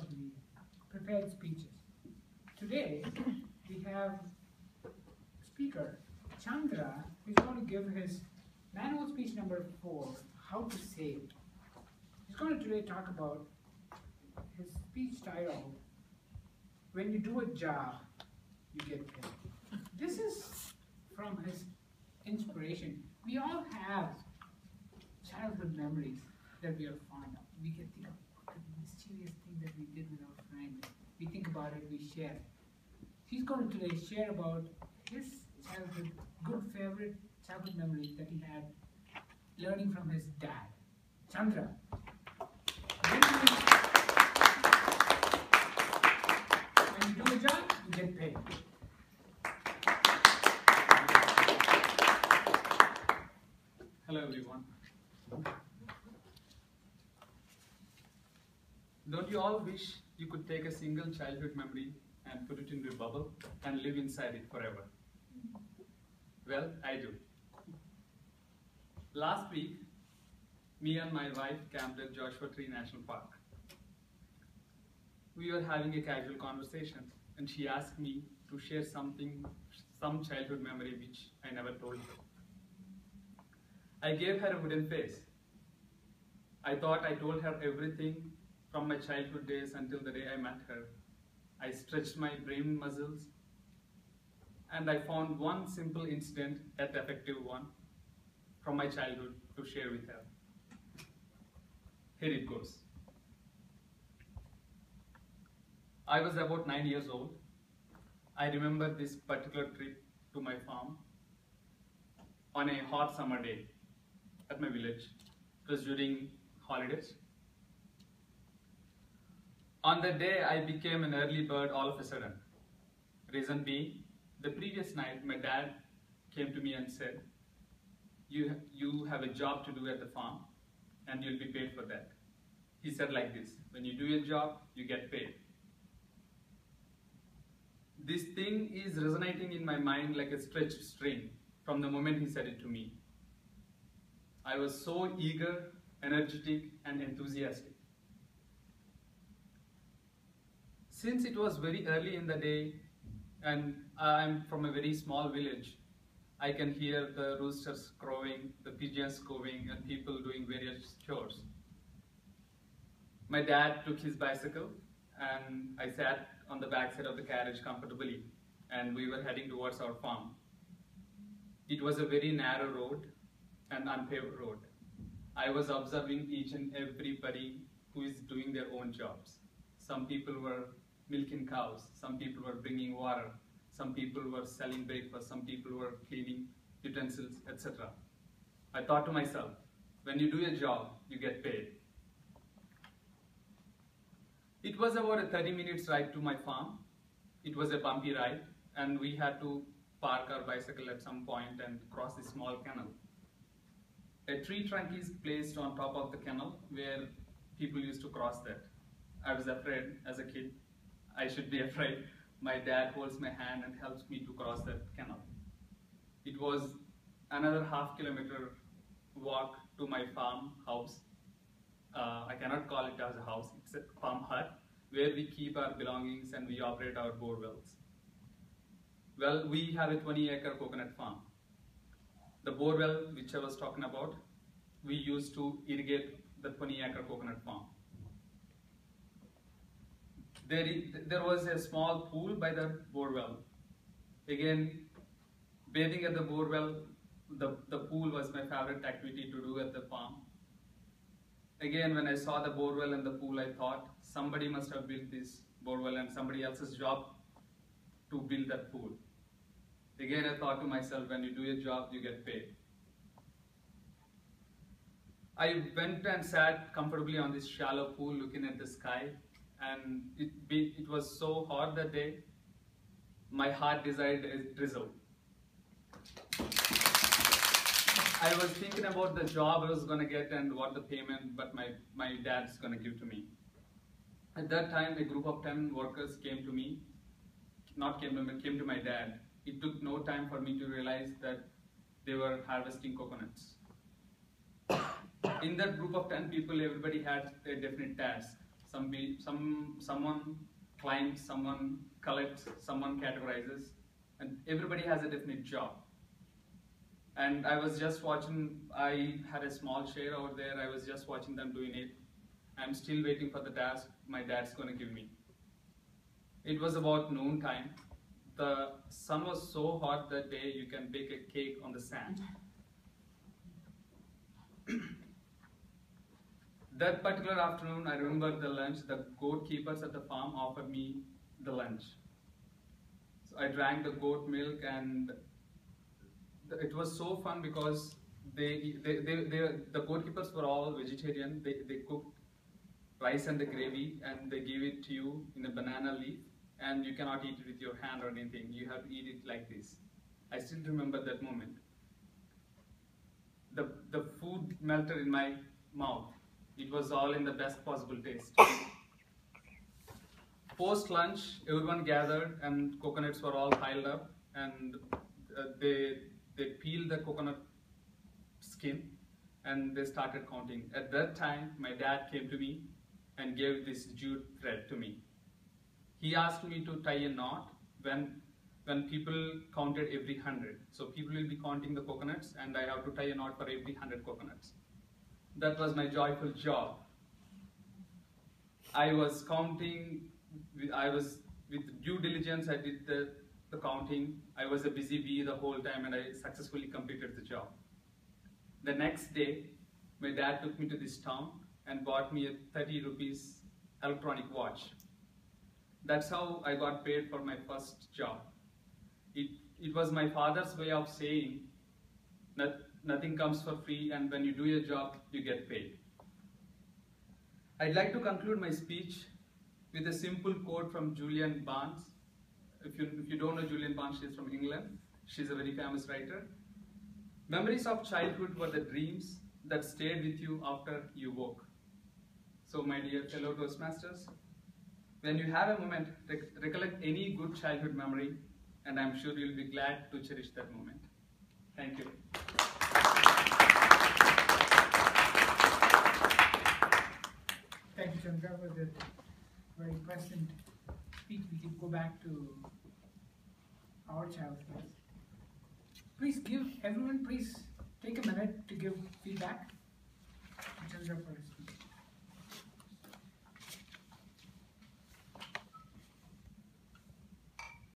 of the prepared speeches. Today, we have speaker Chandra, who's going to give his manual speech number 4, How to Save. He's going to today talk about his speech title, When You Do a Job, You Get Paid. This is from his inspiration. We all have childhood memories that we are fond of. We can think of what a mysterious thing that we did with our friend. We think about it, we share. He's going to today share about his childhood, good favorite childhood memories that he had learning from his dad. Chandra. When you do a job, you get paid. Hello everyone. Don't you all wish you could take a single childhood memory and put it into a bubble and live inside it forever? Well, I do. Last week, me and my wife camped at Joshua Tree National Park. We were having a casual conversation and she asked me to share some childhood memory which I never told her. I gave her a wooden face. I thought I told her everything from my childhood days until the day I met her. I stretched my brain muscles and I found one simple incident, yet effective one, from my childhood to share with her. Here it goes. I was about 9 years old. I remember this particular trip to my farm on a hot summer day at my village. It was during holidays. On that day, I became an early bird all of a sudden. Reason being, the previous night, my dad came to me and said, you have a job to do at the farm and you'll be paid for that. He said like this, when you do your job, you get paid. This thing is resonating in my mind like a stretched string from the moment he said it to me. I was so eager, energetic, and enthusiastic. Since it was very early in the day and I'm from a very small village, I can hear the roosters crowing, the pigeons cooing, and people doing various chores. My dad took his bicycle and I sat on the back side of the carriage comfortably and we were heading towards our farm. It was a very narrow road and unpaved road. I was observing each and everybody who is doing their own jobs. Some people were milking cows, some people were bringing water, some people were selling breakfast, some people were cleaning utensils, etc. I thought to myself, when you do your job, you get paid. It was about a 30 minutes ride to my farm. It was a bumpy ride and we had to park our bicycle at some point and cross a small canal. A tree trunk is placed on top of the canal where people used to cross that. I was afraid as a kid. I should be afraid. My dad holds my hand and helps me to cross that canal. It was another half-kilometer walk to my farm house. I cannot call it as a house, it's a farm hut where we keep our belongings and we operate our bore wells. Well, we have a 20-acre coconut farm. The bore well which I was talking about, we used to irrigate the 20-acre coconut farm. There was a small pool by the bore well. Again, bathing at the bore well, the pool was my favorite activity to do at the farm. Again, when I saw the bore well and the pool, I thought somebody must have built this bore well and somebody else's job to build that pool. Again, I thought to myself, when you do your job, you get paid. I went and sat comfortably on this shallow pool looking at the sky, and it was so hot that day, my heart desired a drizzle. I was thinking about the job I was going to get and what the payment but my dad's going to give to me. At that time, a group of 10 workers came to me, came to my dad. It took no time for me to realize that they were harvesting coconuts. In that group of 10 people, everybody had a definite task. Someone climbs, someone collects, someone categorizes, and everybody has a definite job. And I was just watching, I had a small share over there, I was just watching them doing it. I'm still waiting for the task my dad's going to give me. It was about noon time. The sun was so hot that day you can bake a cake on the sand. That particular afternoon, I remember the lunch, the goat keepers at the farm offered me the lunch. So I drank the goat milk, and it was so fun because the goat keepers were all vegetarian. They cooked rice and the gravy, and they give it to you in a banana leaf, and you cannot eat it with your hand or anything. You have to eat it like this. I still remember that moment. The food melted in my mouth. It was all in the best possible taste. Post lunch, everyone gathered and coconuts were all piled up, and they peeled the coconut skin and they started counting. At that time, my dad came to me and gave this jute thread to me. He asked me to tie a knot when people counted every 100. So people will be counting the coconuts, and I have to tie a knot for every 100 coconuts. That was my joyful job. I was counting, with due diligence, I did the counting. I was a busy bee the whole time, and I successfully completed the job. The next day, my dad took me to this town and bought me a 30 rupees electronic watch. That's how I got paid for my first job. It was my father's way of saying that nothing comes for free, and when you do your job, you get paid. I'd like to conclude my speech with a simple quote from Julian Barnes. If you don't know Julian Barnes, she's from England. She's a very famous writer. Memories of childhood were the dreams that stayed with you after you woke. So my dear fellow Toastmasters, when you have a moment, recollect any good childhood memory, and I'm sure you'll be glad to cherish that moment. Thank you. Thank you, Chandra, for that very pleasant speech. We can go back to our childhood. Please give everyone, please take a minute to give feedback to Chandra first.